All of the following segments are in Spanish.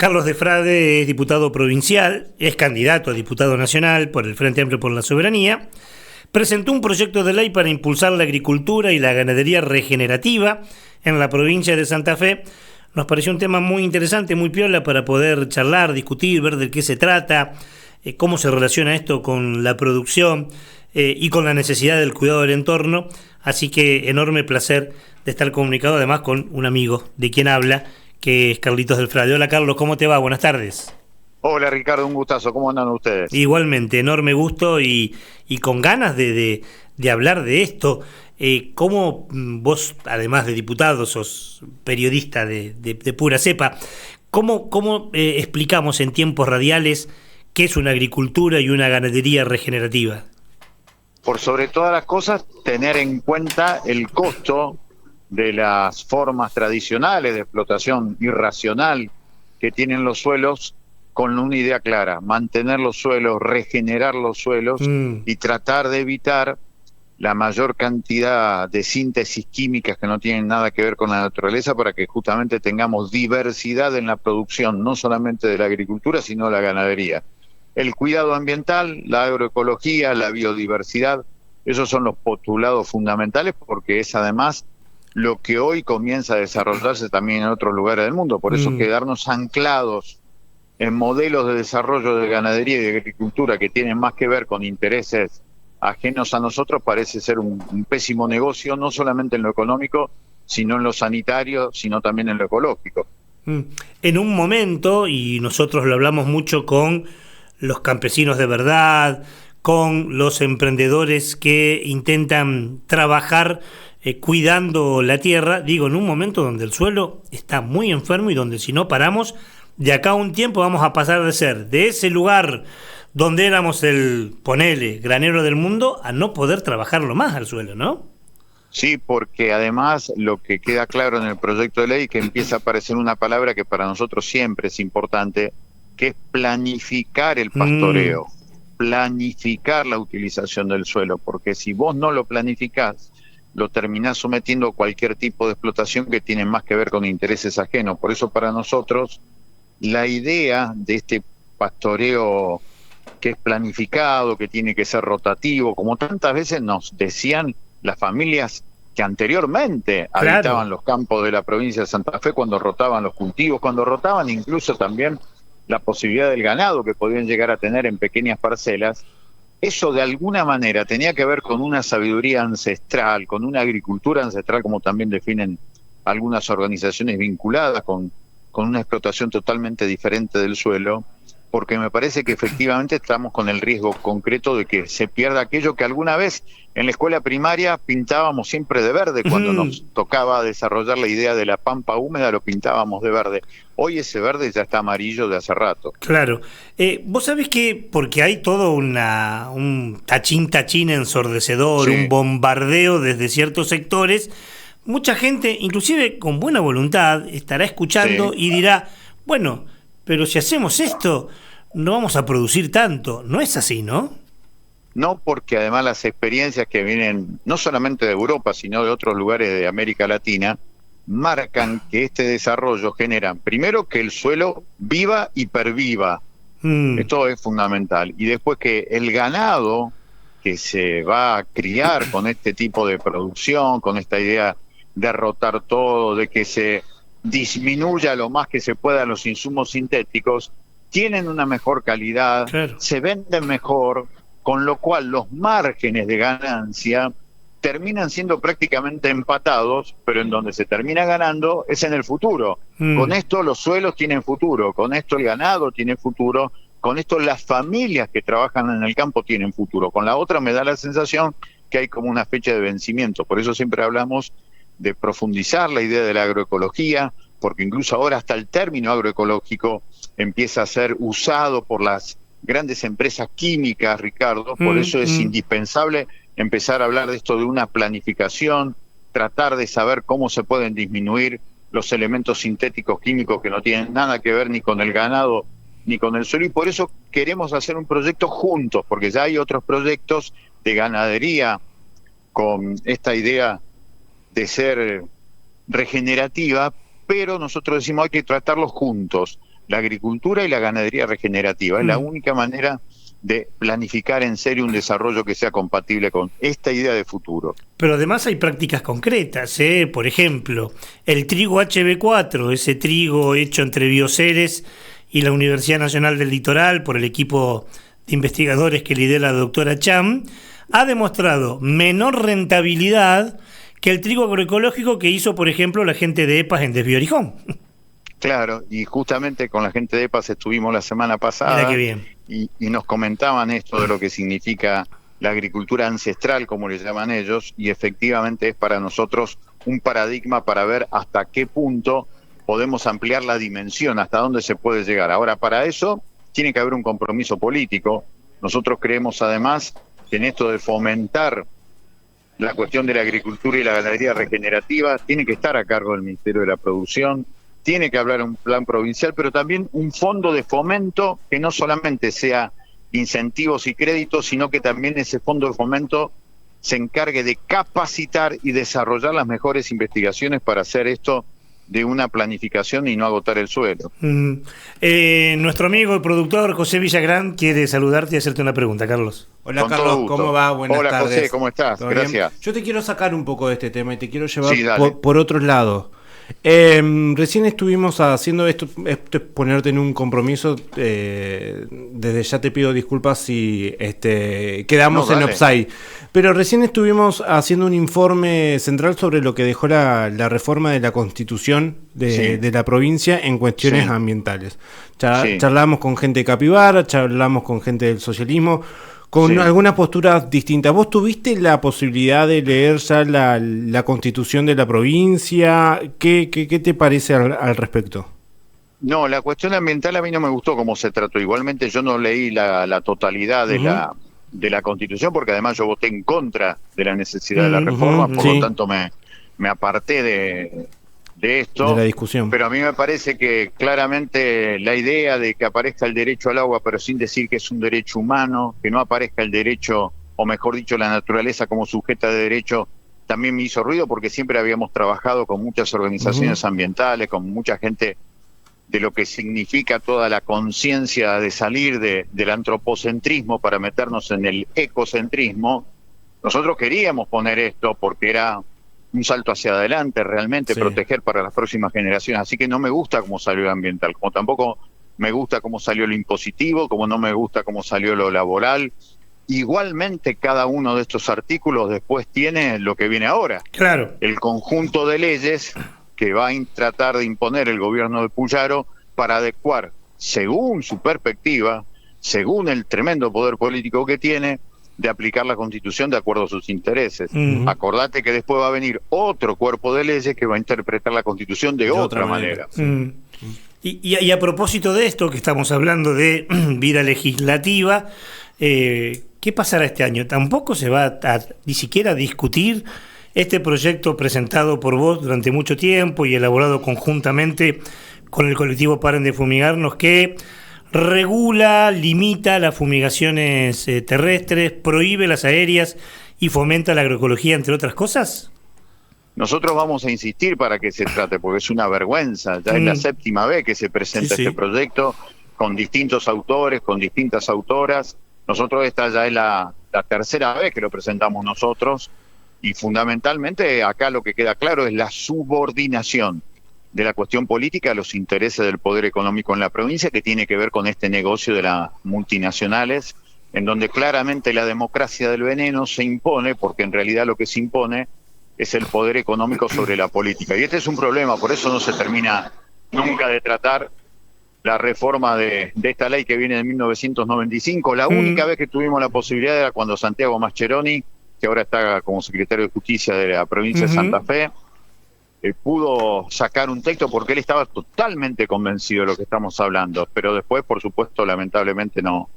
Carlos de Frade es diputado provincial, es candidato a diputado nacional por el Frente Amplio por la Soberanía. Presentó un proyecto de ley para impulsar la agricultura y la ganadería regenerativa en la provincia de Santa Fe. Nos pareció un tema muy interesante, muy piola para poder charlar, discutir, ver de qué se trata, cómo se relaciona esto con la producción y con la necesidad del cuidado del entorno. Así que enorme placer de estar comunicado además con un amigo de quien habla, que es Carlitos del Frade. Hola Carlos, ¿cómo te va? Buenas tardes. Hola Ricardo, un gustazo, ¿cómo andan ustedes? Igualmente, enorme gusto y con ganas de hablar de esto. ¿Cómo vos, además de diputado, sos periodista de pura cepa, cómo explicamos en tiempos radiales qué es una agricultura y una ganadería regenerativa? Por sobre todas las cosas, tener en cuenta el costo de las formas tradicionales de explotación irracional que tienen los suelos, con una idea clara: mantener los suelos, regenerar los suelos y tratar de evitar la mayor cantidad de síntesis químicas que no tienen nada que ver con la naturaleza, para que justamente tengamos diversidad en la producción, no solamente de la agricultura, sino de la ganadería. El cuidado ambiental, la agroecología, la biodiversidad, esos son los postulados fundamentales, porque es además lo que hoy comienza a desarrollarse también en otros lugares del mundo. Por eso quedarnos anclados en modelos de desarrollo de ganadería y de agricultura que tienen más que ver con intereses ajenos a nosotros parece ser un pésimo negocio, no solamente en lo económico, sino en lo sanitario, sino también en lo ecológico. En un momento, y nosotros lo hablamos mucho con los campesinos de verdad, con los emprendedores que intentan trabajar cuidando la tierra, digo, en un momento donde el suelo está muy enfermo y donde si no paramos, de acá a un tiempo vamos a pasar de ser de ese lugar donde éramos el, ponele, granero del mundo, a no poder trabajarlo más al suelo, ¿no? Sí, porque además lo que queda claro en el proyecto de ley, que empieza a aparecer una palabra que para nosotros siempre es importante, que es planificar el pastoreo, planificar la utilización del suelo, porque si vos no lo planificás, lo terminás sometiendo a cualquier tipo de explotación que tiene más que ver con intereses ajenos. Por eso para nosotros la idea de este pastoreo que es planificado, que tiene que ser rotativo, como tantas veces nos decían las familias que anteriormente habitaban los campos de la provincia de Santa Fe, cuando rotaban los cultivos, cuando rotaban incluso también la posibilidad del ganado que podían llegar a tener en pequeñas parcelas. Eso de alguna manera tenía que ver con una sabiduría ancestral, con una agricultura ancestral, como también definen algunas organizaciones vinculadas con una explotación totalmente diferente del suelo, porque me parece que efectivamente estamos con el riesgo concreto de que se pierda aquello que alguna vez en la escuela primaria pintábamos siempre de verde. Cuando nos tocaba desarrollar la idea de la pampa húmeda, lo pintábamos de verde. Hoy ese verde ya está amarillo de hace rato. Claro. Vos sabés que, porque hay todo un tachín ensordecedor, un bombardeo desde ciertos sectores, mucha gente, inclusive con buena voluntad, estará escuchando y dirá, bueno, pero si hacemos esto, no vamos a producir tanto. No es así, ¿no? No, porque además las experiencias que vienen no solamente de Europa, sino de otros lugares de América Latina, marcan que este desarrollo genera, primero, que el suelo viva y perviva. Esto es fundamental. Y después que el ganado que se va a criar con este tipo de producción, con esta idea de rotar todo, de que se disminuya lo más que se pueda los insumos sintéticos, tienen una mejor calidad, se venden mejor, con lo cual los márgenes de ganancia terminan siendo prácticamente empatados, pero en donde se termina ganando es en el futuro. Con esto los suelos tienen futuro, con esto el ganado tiene futuro, con esto las familias que trabajan en el campo tienen futuro. Con la otra me da la sensación que hay como una fecha de vencimiento. Por eso siempre hablamos de profundizar la idea de la agroecología, porque incluso ahora hasta el término agroecológico empieza a ser usado por las grandes empresas químicas, Ricardo. Por eso es indispensable empezar a hablar de esto, de una planificación, tratar de saber cómo se pueden disminuir los elementos sintéticos químicos que no tienen nada que ver ni con el ganado ni con el suelo, y por eso queremos hacer un proyecto juntos, porque ya hay otros proyectos de ganadería con esta idea de ser regenerativa, pero nosotros decimos hay que tratarlos juntos. la agricultura y la ganadería regenerativa. Es la única manera de planificar en serio un desarrollo que sea compatible con esta idea de futuro. Pero además hay prácticas concretas, por ejemplo, el trigo HB4, ese trigo hecho entre Bioceres y la Universidad Nacional del Litoral por el equipo de investigadores que lidera la doctora Cham, ha demostrado menor rentabilidad que el trigo agroecológico que hizo, por ejemplo, la gente de EPAS en Desvío Orijón. Claro, y justamente con la gente de EPAS estuvimos la semana pasada. Mira qué bien. Y nos comentaban esto de lo que significa la agricultura ancestral, como le llaman ellos, y efectivamente es para nosotros un paradigma para ver hasta qué punto podemos ampliar la dimensión, hasta dónde se puede llegar. Ahora, para eso tiene que haber un compromiso político. Nosotros creemos además que en esto de fomentar la cuestión de la agricultura y la ganadería regenerativa tiene que estar a cargo del Ministerio de la Producción, tiene que hablar un plan provincial, pero también un fondo de fomento que no solamente sea incentivos y créditos, sino que también ese fondo de fomento se encargue de capacitar y desarrollar las mejores investigaciones para hacer esto de una planificación y no agotar el suelo. Nuestro amigo y productor José Villagrán quiere saludarte y hacerte una pregunta, Carlos. Hola Carlos, ¿cómo va? Buenas tardes. Hola José, ¿cómo estás? Gracias. Yo te quiero sacar un poco de este tema y te quiero llevar por otros lados. Recién estuvimos haciendo esto es ponerte en un compromiso, desde ya te pido disculpas si quedamos en offside, pero recién estuvimos haciendo un informe central sobre lo que dejó la reforma de la Constitución de la provincia en cuestiones ambientales. Charlamos con gente de Capibara, charlamos con gente del socialismo, con algunas posturas distintas. ¿Vos tuviste la posibilidad de leer ya la Constitución de la provincia? ¿Qué te parece al respecto? No, la cuestión ambiental a mí no me gustó cómo se trató. Igualmente yo no leí la totalidad de la Constitución, porque además yo voté en contra de la necesidad de la reforma, por lo tanto me aparté de esto, de la discusión. Pero a mí me parece que claramente la idea de que aparezca el derecho al agua, pero sin decir que es un derecho humano, que no aparezca el derecho, o mejor dicho, la naturaleza como sujeta de derecho, también me hizo ruido, porque siempre habíamos trabajado con muchas organizaciones ambientales, con mucha gente de lo que significa toda la conciencia de salir del antropocentrismo para meternos en el ecocentrismo. Nosotros queríamos poner esto porque era un salto hacia adelante, realmente proteger para las próximas generaciones. Así que no me gusta cómo salió lo ambiental, como tampoco me gusta cómo salió lo impositivo, como no me gusta cómo salió lo laboral. Igualmente cada uno de estos artículos después tiene lo que viene ahora. Claro. El conjunto de leyes que va a tratar de imponer el gobierno de Puyaro para adecuar, según su perspectiva, según el tremendo poder político que tiene, de aplicar la Constitución de acuerdo a sus intereses. Acordate que después va a venir otro cuerpo de leyes que va a interpretar la Constitución de otra manera. Y a propósito de esto, que estamos hablando de vida legislativa, ¿qué pasará este año? ¿Tampoco se va a ni siquiera discutir este proyecto presentado por vos durante mucho tiempo y elaborado conjuntamente con el colectivo Paren de Fumigarnos, que regula, limita las fumigaciones terrestres, prohíbe las aéreas y fomenta la agroecología, entre otras cosas? Nosotros vamos a insistir para que se trate, porque es una vergüenza. Ya es la séptima vez que se presenta este proyecto con distintos autores, con distintas autoras. Nosotros esta ya es la tercera vez que lo presentamos nosotros, y fundamentalmente acá lo que queda claro es la subordinación de la cuestión política a los intereses del poder económico en la provincia, que tiene que ver con este negocio de las multinacionales, en donde claramente la democracia del veneno se impone, porque en realidad lo que se impone es el poder económico sobre la política. Y este es un problema, por eso no se termina nunca de tratar la reforma de esta ley que viene de 1995. La única vez que tuvimos la posibilidad era cuando Santiago Mascheroni, que ahora está como secretario de Justicia de la provincia de Santa Fe, pudo sacar un texto porque él estaba totalmente convencido de lo que estamos hablando, pero después, por supuesto, lamentablemente no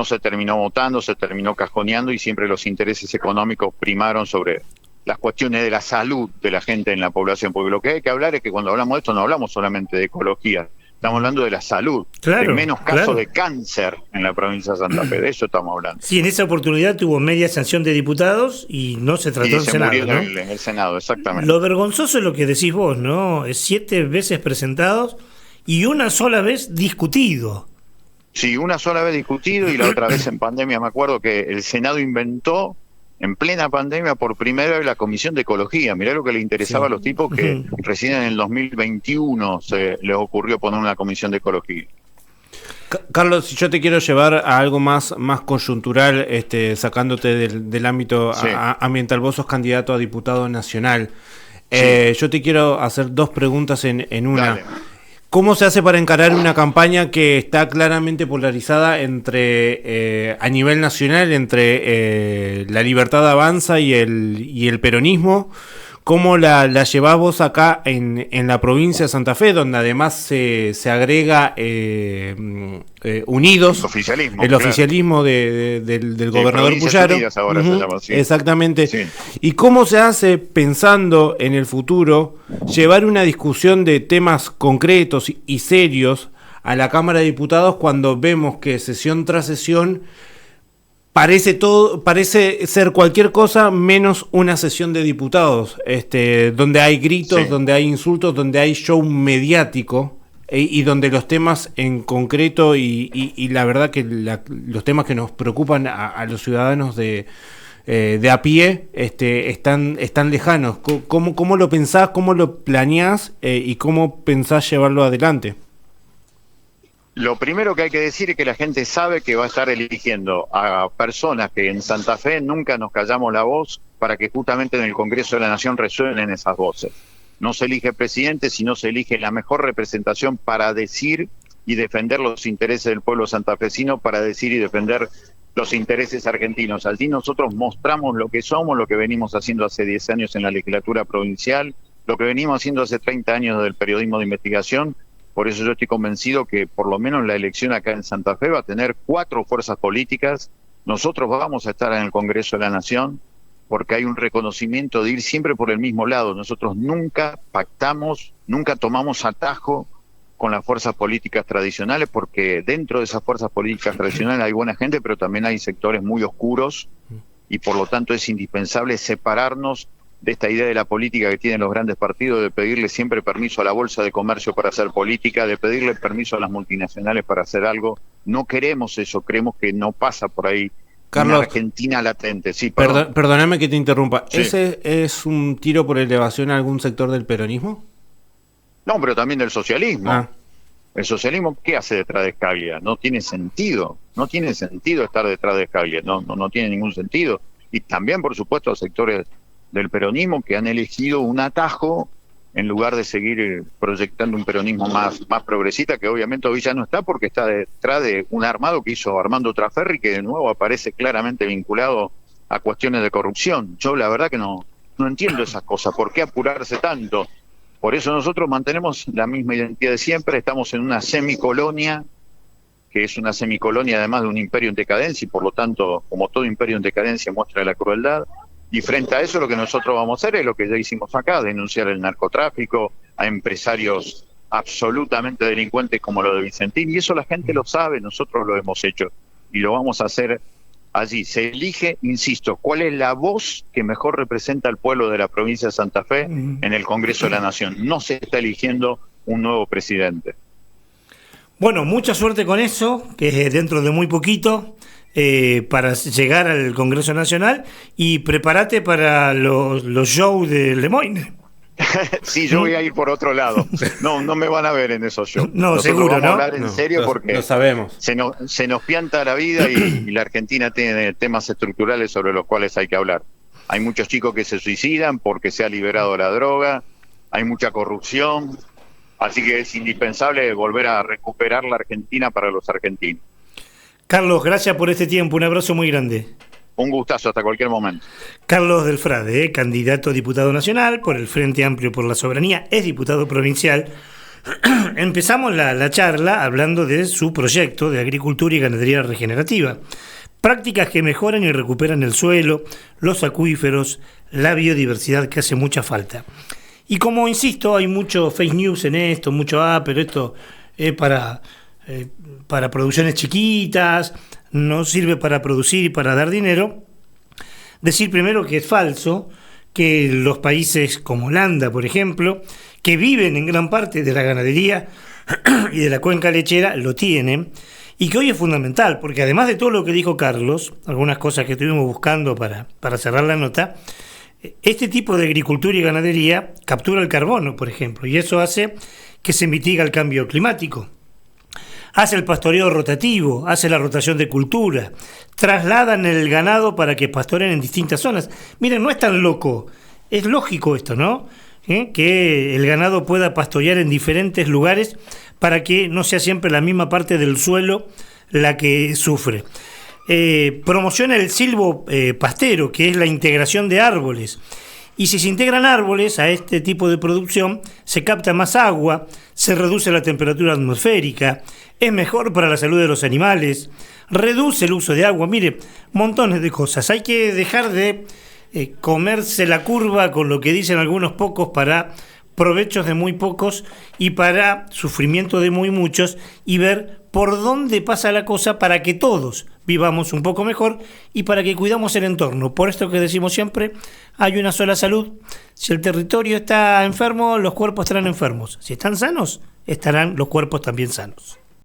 se terminó votando, se terminó cajoneando, y siempre los intereses económicos primaron sobre las cuestiones de la salud de la gente en la población, porque lo que hay que hablar es que cuando hablamos de esto no hablamos solamente de ecología, estamos hablando de la salud, de menos casos de cáncer en la provincia de Santa Fe, de eso estamos hablando. Sí, en esa oportunidad tuvo media sanción de diputados y no se trató en el Senado, ¿no? En el Senado, exactamente. Lo vergonzoso es lo que decís vos, ¿no? 7 veces presentados y una sola vez discutido. Sí, una sola vez discutido y la otra vez en pandemia. Me acuerdo que el Senado inventó en plena pandemia por primera vez la Comisión de Ecología. Mirá lo que le interesaba a los tipos que recién en el 2021 se les ocurrió poner una Comisión de Ecología. Carlos, si yo te quiero llevar a algo más coyuntural, sacándote del ámbito ambiental, vos sos candidato a diputado nacional. Yo te quiero hacer dos preguntas en una. Dale. ¿Cómo se hace para encarar una campaña que está claramente polarizada entre a nivel nacional entre La Libertad Avanza y el peronismo? ¿Cómo la llevás vos acá en la provincia de Santa Fe, donde además se agrega Unidos, el oficialismo del gobernador Puyaro? Ahora se llama, sí. Exactamente. Sí. ¿Y cómo se hace, pensando en el futuro, llevar una discusión de temas concretos y serios a la Cámara de Diputados cuando vemos que sesión tras sesión parece ser cualquier cosa menos una sesión de diputados, donde hay gritos, donde hay insultos, donde hay show mediático y donde los temas en concreto y la verdad que los temas que nos preocupan a los ciudadanos de a pie están lejanos? ¿Cómo lo pensás, cómo lo planeás y cómo pensás llevarlo adelante? Lo primero que hay que decir es que la gente sabe que va a estar eligiendo a personas que en Santa Fe nunca nos callamos la voz para que justamente en el Congreso de la Nación resuenen esas voces. No se elige presidente, sino se elige la mejor representación para decir y defender los intereses del pueblo santafesino, para decir y defender los intereses argentinos. Allí nosotros mostramos lo que somos, lo que venimos haciendo hace 10 años en la legislatura provincial, lo que venimos haciendo hace 30 años del periodismo de investigación. Por eso yo estoy convencido que por lo menos la elección acá en Santa Fe va a tener 4 fuerzas políticas. Nosotros vamos a estar en el Congreso de la Nación porque hay un reconocimiento de ir siempre por el mismo lado. Nosotros nunca pactamos, nunca tomamos atajo con las fuerzas políticas tradicionales, porque dentro de esas fuerzas políticas tradicionales hay buena gente, pero también hay sectores muy oscuros y por lo tanto es indispensable separarnos de esta idea de la política que tienen los grandes partidos, de pedirle siempre permiso a la Bolsa de Comercio para hacer política, de pedirle permiso a las multinacionales para hacer algo. No queremos eso, creemos que no pasa por ahí. Carlos, una Argentina latente. Sí, perdóname que te interrumpa. Sí. ¿Ese es un tiro por elevación a algún sector del peronismo? No, pero también del socialismo. Ah. El socialismo, ¿qué hace detrás de Scalia? No tiene sentido. No tiene sentido estar detrás de Scalia. No tiene ningún sentido. Y también, por supuesto, sectores del peronismo que han elegido un atajo en lugar de seguir proyectando un peronismo más progresista, que obviamente hoy ya no está porque está detrás de un armado que hizo Armando Traferri, que de nuevo aparece claramente vinculado a cuestiones de corrupción. Yo la verdad que no entiendo esas cosas. ¿Por qué apurarse tanto? Por eso nosotros mantenemos la misma identidad de siempre. Estamos en una semicolonia, que es una semicolonia además de un imperio en decadencia, y por lo tanto, como todo imperio en decadencia, muestra la crueldad. Y frente a eso lo que nosotros vamos a hacer es lo que ya hicimos acá, denunciar el narcotráfico, a empresarios absolutamente delincuentes como lo de Vicentín, y eso la gente lo sabe, nosotros lo hemos hecho y lo vamos a hacer allí. Se elige, insisto, cuál es la voz que mejor representa al pueblo de la provincia de Santa Fe en el Congreso de la Nación. No se está eligiendo un nuevo presidente. Bueno, mucha suerte con eso, que es dentro de muy poquito, para llegar al Congreso Nacional, y prepárate para los shows de Lemoyne. Sí, yo voy a ir por otro lado. No me van a ver en esos shows. No, nosotros seguro, vamos ¿no? a hablar en serio porque lo sabemos. Se nos pianta la vida y la Argentina tiene temas estructurales sobre los cuales hay que hablar. Hay muchos chicos que se suicidan porque se ha liberado la droga, hay mucha corrupción, así que es indispensable volver a recuperar la Argentina para los argentinos. Carlos, gracias por este tiempo, un abrazo muy grande. Un gustazo, hasta cualquier momento. Carlos Del Frade, candidato a diputado nacional por el Frente Amplio por la Soberanía, es diputado provincial. Empezamos la charla hablando de su proyecto de agricultura y ganadería regenerativa. Prácticas que mejoran y recuperan el suelo, los acuíferos, la biodiversidad, que hace mucha falta. Y como insisto, hay mucho fake news en esto, mucho pero esto es para producciones chiquitas, no sirve para producir y para dar dinero. Decir primero que es falso, que los países como Holanda, por ejemplo, que viven en gran parte de la ganadería, y de la cuenca lechera lo tiene, y que hoy es fundamental, porque además de todo lo que dijo Carlos, algunas cosas que estuvimos buscando para cerrar la nota, este tipo de agricultura y ganadería captura el carbono, por ejemplo, y eso hace que se mitiga el cambio climático. Hace el pastoreo rotativo, hace la rotación de cultura, trasladan el ganado para que pastoreen en distintas zonas. Miren, no es tan loco, es lógico esto, ¿no? Que el ganado pueda pastorear en diferentes lugares para que no sea siempre la misma parte del suelo la que sufre. Promociona el silvo pastero, que es la integración de árboles. Y si se integran árboles a este tipo de producción, se capta más agua, se reduce la temperatura atmosférica, es mejor para la salud de los animales, reduce el uso de agua. Mire, montones de cosas. Hay que dejar de comerse la curva con lo que dicen algunos pocos para provechos de muy pocos y para sufrimiento de muy muchos, y ver por dónde pasa la cosa para que todos vivamos un poco mejor y para que cuidamos el entorno. Por esto que decimos siempre, hay una sola salud. Si el territorio está enfermo, los cuerpos estarán enfermos. Si están sanos, estarán los cuerpos también sanos.